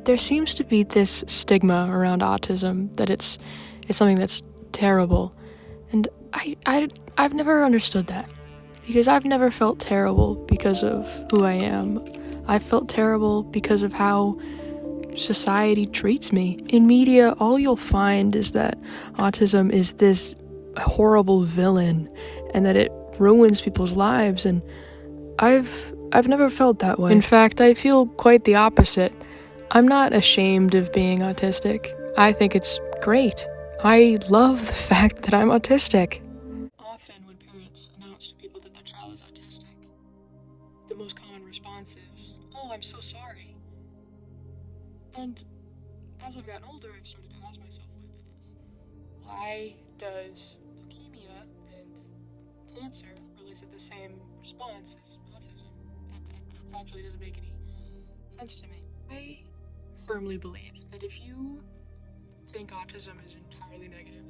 There seems to be this stigma around autism that it's something that's terrible, and I've never understood that, because I've never felt terrible because of who I am. I felt terrible because of how society treats me. In media, all you'll find is that autism is this horrible villain and that it ruins people's lives, and I've never felt that way. In fact, I feel quite the opposite. I'm not ashamed of being autistic. I think it's great. I love the fact that I'm autistic. Often when parents announce to people that their child is autistic, the most common response is, "Oh, I'm so sorry." And as I've gotten older, I've started to ask myself what it is. Why does leukemia and cancer elicit the same response as autism? It actually doesn't make any sense to me. I firmly believe that if you think autism is entirely negative,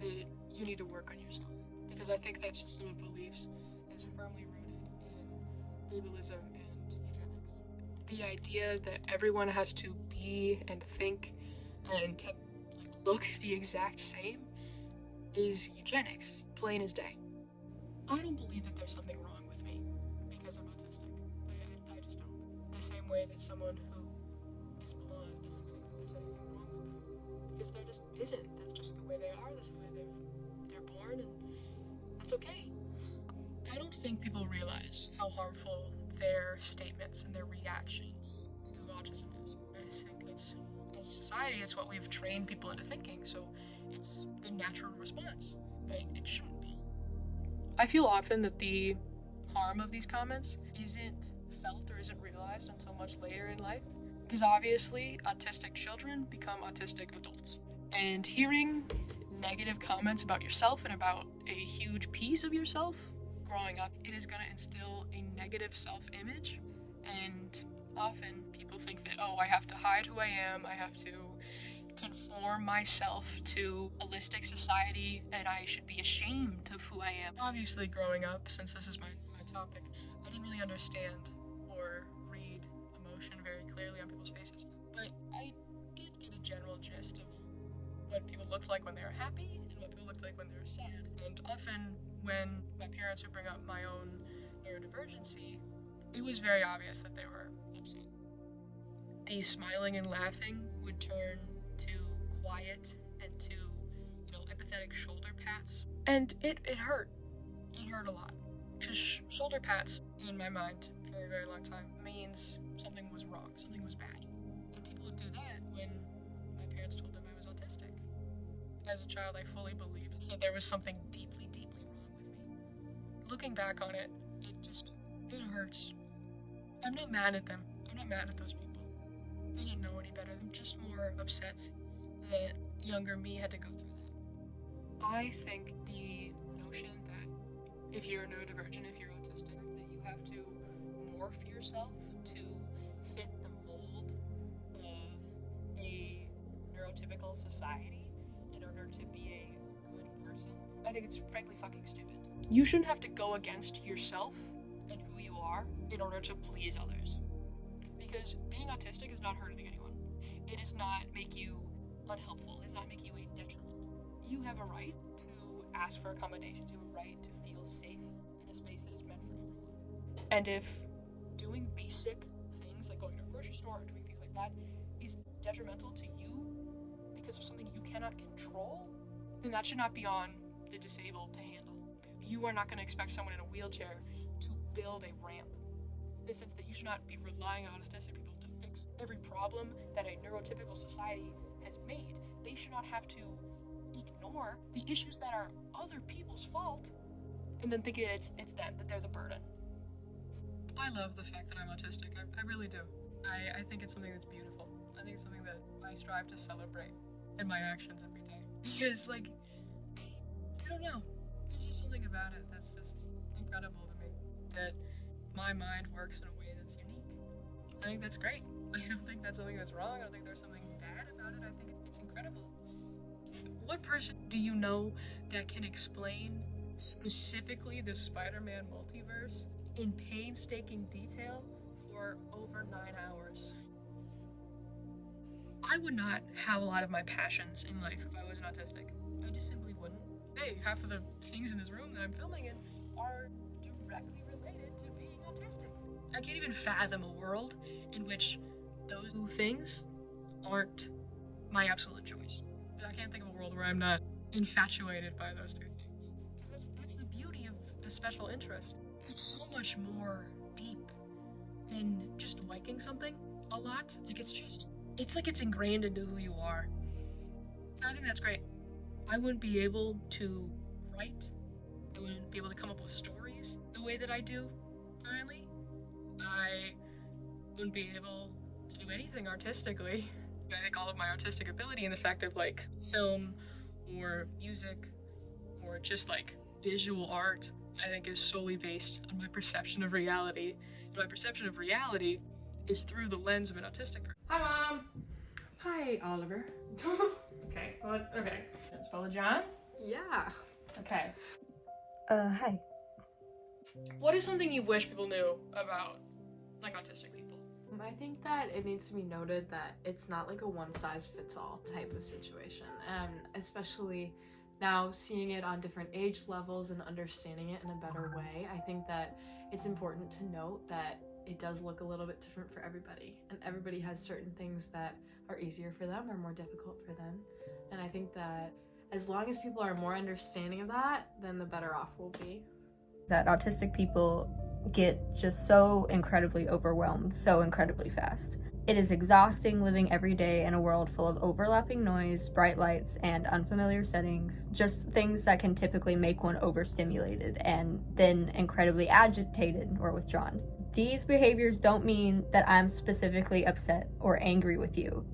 that you need to work on yourself. Because I think that system of beliefs is firmly rooted in ableism and eugenics. The idea that everyone has to be and think and look the exact same is eugenics, plain as day. I don't believe that there's something wrong with me because I'm autistic. I just don't. The same way that someone who is blonde doesn't think that there's anything wrong with them. Because there just isn't. That's just the way they are. That's the way they're born, and that's okay. I don't think people realize how harmful their statements and their reactions to autism is. I think it's, as a society, it's what we've trained people into thinking, so it's the natural response, but it shouldn't be. I feel often that the harm of these comments isn't felt or isn't realized until much later in life, because obviously autistic children become autistic adults, and hearing negative comments about yourself and about a huge piece of yourself growing up, it is going to instill a negative self-image, and often people think that, oh, I have to hide who I am, I have to conform myself to a holistic society, and I should be ashamed of who I am. Obviously, growing up, since this is my topic, I didn't really understand or read emotion very clearly on people's faces, but I did get a general gist of what people looked like when they were happy and what people looked like when they were sad. And often when my parents would bring up my own neurodivergency, it was very obvious that they were upset. The smiling and laughing would turn to quiet and to, empathetic shoulder pats. And it hurt. It hurt a lot. Because shoulder pats, in my mind, for a very long time, means something was wrong, something was bad. And people would do that when my parents told them I was autistic. As a child, I fully believed that there was something deeply, deeply wrong with me. Looking back on it, it hurts. I'm not mad at them. I'm not mad at those people. They didn't know any better. I'm just more upset that younger me had to go through that. I think the notion that if you're neurodivergent, if you're autistic, that you have to morph yourself to fit the mold of a neurotypical society in order to be a good person, I think it's frankly fucking stupid. You shouldn't have to go against yourself and who you are in order to please others. Because being autistic is not hurting anyone. It does not make you unhelpful. It does not make you a detriment. You have a right to ask for accommodations. You have a right to feel safe in a space that is meant for everyone. And if doing basic things like going to a grocery store or doing things like that is detrimental to you because of something you cannot control, then that should not be on the disabled to handle. You are not going to expect someone in a wheelchair to build a ramp. In the sense that you should not be relying on autistic people to fix every problem that a neurotypical society has made. They should not have to ignore the issues that are other people's fault and then thinking it's them, that they're the burden. I love the fact that I'm autistic. I really do. I think it's something that's beautiful. I think it's something that I strive to celebrate in my actions every day. Because, I don't know. There's just something about it that's just incredible to me. That my mind works in a way that's unique. I think that's great. I don't think that's something that's wrong. I don't think there's something bad about it. I think it's incredible. What person do you know that can explain specifically the Spider-Man multiverse in painstaking detail for over 9 hours? I would not have a lot of my passions in life if I wasn't autistic. I just simply wouldn't. Hey, half of the things in this room that I'm filming in are directly related to being autistic. I can't even fathom a world in which those two things aren't my absolute choice. I can't think of a world where I'm not infatuated by those two things. Because that's the beauty of a special interest. It's so much more deep than just liking something a lot. Like it's like it's ingrained into who you are. I think that's great. I wouldn't be able to write. I wouldn't be able to come up with stories the way that I do currently. I wouldn't be able to do anything artistically. I think all of my artistic ability and the fact of like film or music or just like visual art, I think is solely based on my perception of reality. And my perception of reality is through the lens of an autistic person. Hi, Mom! Hi, Oliver. Okay, well, okay. Spell John? Yeah. Okay. Hi. What is something you wish people knew about, like, autistic people? I think that it needs to be noted that it's not like a one-size-fits-all type of situation, and especially now seeing it on different age levels and understanding it in a better way, I think that it's important to note that it does look a little bit different for everybody, and everybody has certain things that are easier for them or more difficult for them, and I think that as long as people are more understanding of that, then the better off we'll be. That autistic people get just so incredibly overwhelmed so incredibly fast. It is exhausting living every day in a world full of overlapping noise, bright lights, and unfamiliar settings, just things that can typically make one overstimulated and then incredibly agitated or withdrawn. These behaviors don't mean that I'm specifically upset or angry with you.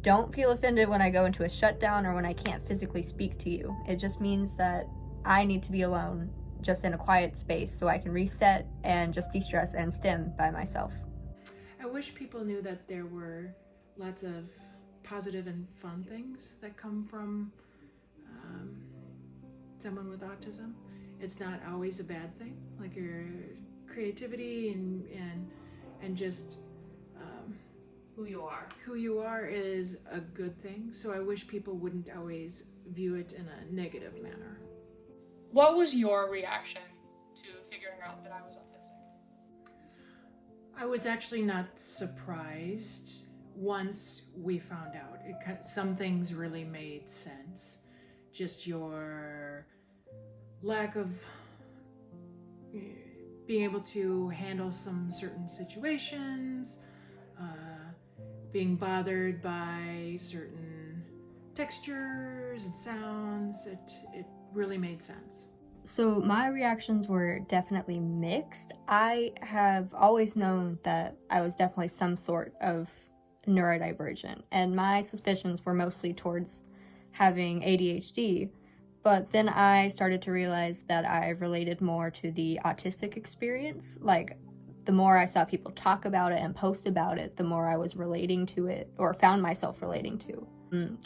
Don't feel offended when I go into a shutdown or when I can't physically speak to you. It just means that I need to be alone, just in a quiet space, so I can reset and just de-stress and stim by myself. I wish people knew that there were lots of positive and fun things that come from someone with autism. It's not always a bad thing. Like your creativity and just who you are is a good thing. So I wish people wouldn't always view it in a negative manner. What was your reaction to figuring out that I was autistic? I was actually not surprised once we found out. Some things really made sense. Just your lack of being able to handle some certain situations, being bothered by certain textures and sounds, it really made sense. So my reactions were definitely mixed. I have always known that I was definitely some sort of neurodivergent, and my suspicions were mostly towards having ADHD, but then I started to realize that I related more to the autistic experience. Like, the more I saw people talk about it and post about it, the more I was relating to it, or found myself relating to.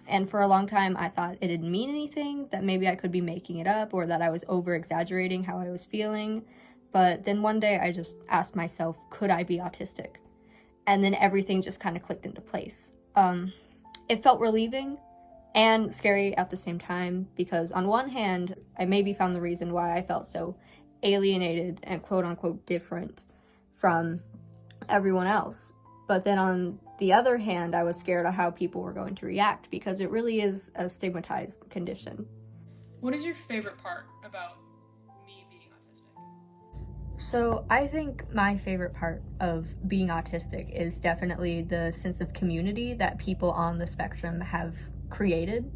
And for a long time, I thought it didn't mean anything, that maybe I could be making it up, or that I was over-exaggerating how I was feeling. But then one day I just asked myself, could I be autistic? And then everything just kind of clicked into place. It felt relieving and scary at the same time, because on one hand, I maybe found the reason why I felt so alienated and quote-unquote different from everyone else. But then on the other hand, I was scared of how people were going to react, because it really is a stigmatized condition. What is your favorite part about me being autistic? So I think my favorite part of being autistic is definitely the sense of community that people on the spectrum have created.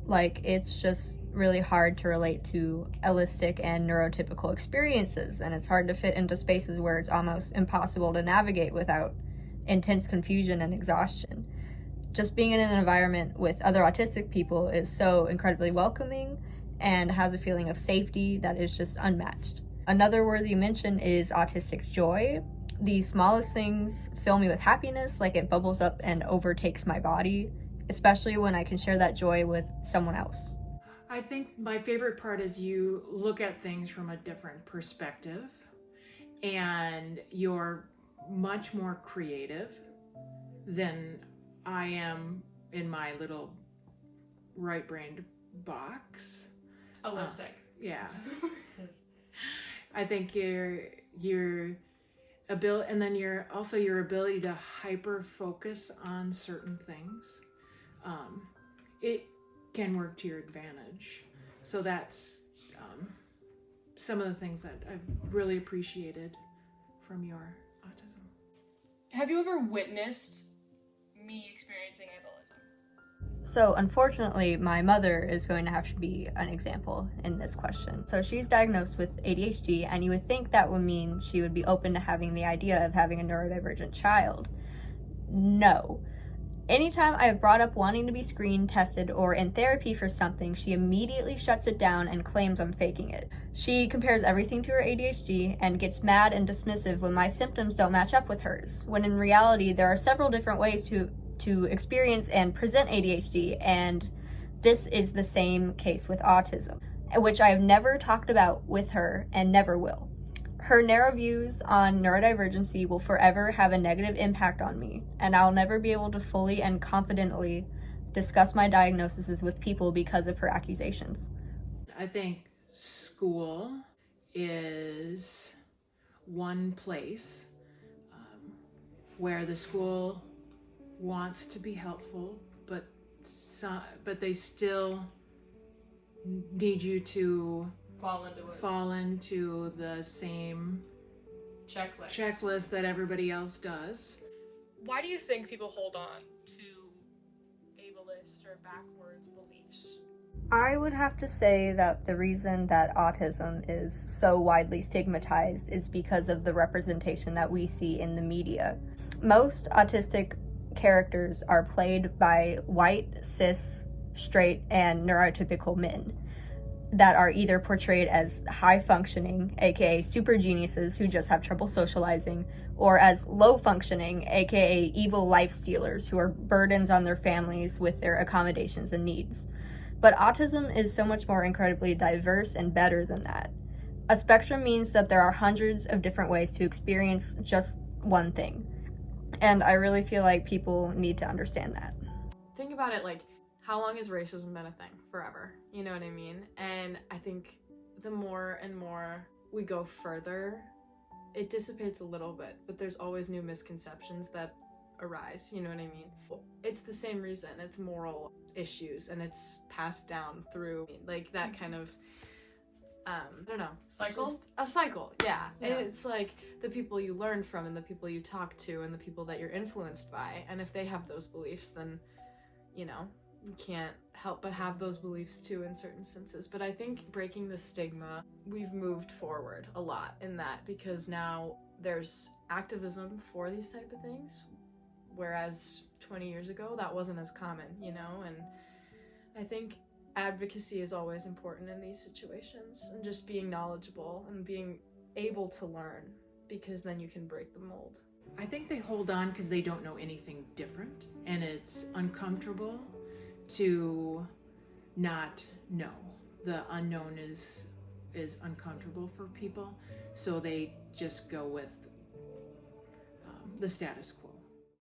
Like, it's just really hard to relate to allistic and neurotypical experiences, and it's hard to fit into spaces where it's almost impossible to navigate without intense confusion and exhaustion. Just being in an environment with other autistic people is so incredibly welcoming and has a feeling of safety that is just unmatched. Another worthy mention is autistic joy. The smallest things fill me with happiness, like it bubbles up and overtakes my body, especially when I can share that joy with someone else. I think my favorite part is you look at things from a different perspective, and you're much more creative than I am in my little right-brained box. Holistic. Yeah. I think your ability, and then your ability to hyper focus on certain things, it can work to your advantage. So that's some of the things that I've really appreciated from your autism. Have you ever witnessed me experiencing ableism? So unfortunately, my mother is going to have to be an example in this question. So she's diagnosed with ADHD, and you would think that would mean she would be open to having the idea of having a neurodivergent child. No. Anytime I've brought up wanting to be screen tested or in therapy for something, she immediately shuts it down and claims I'm faking it. She compares everything to her ADHD and gets mad and dismissive when my symptoms don't match up with hers, when in reality there are several different ways to experience and present ADHD, and this is the same case with autism, which I have never talked about with her and never will. Her narrow views on neurodivergency will forever have a negative impact on me, and I'll never be able to fully and confidently discuss my diagnoses with people because of her accusations. I think school is one place where the school wants to be helpful, but they still need you to fall into the same checklist that everybody else does. Why do you think people hold on to ableist or backwards beliefs? I would have to say that the reason that autism is so widely stigmatized is because of the representation that we see in the media. Most autistic characters are played by white, cis, straight, and neurotypical men that are either portrayed as high functioning, aka super geniuses who just have trouble socializing, or as low functioning, aka evil life stealers who are burdens on their families with their accommodations and needs. But autism is so much more incredibly diverse and better than that. A spectrum means that there are hundreds of different ways to experience just one thing. And I really feel like people need to understand that. Think about it, like, how long has racism been a thing? Forever. You know what I mean? And I think the more and more we go further, it dissipates a little bit, but there's always new misconceptions that arise, you know what I mean? It's the same reason. It's moral issues, and it's passed down through, like, that kind of I don't know. Cycle? Just a cycle, yeah. It's like the people you learn from and the people you talk to and the people that you're influenced by. And if they have those beliefs, then, you know, you can't help but have those beliefs too in certain senses. But I think breaking the stigma, we've moved forward a lot in that, because now there's activism for these type of things, whereas 20 years ago that wasn't as common, you know? And I think advocacy is always important in these situations, and just being knowledgeable and being able to learn, because then you can break the mold. I think they hold on because they don't know anything different, and it's uncomfortable to not know. The unknown is uncomfortable for people, so they just go with the status quo.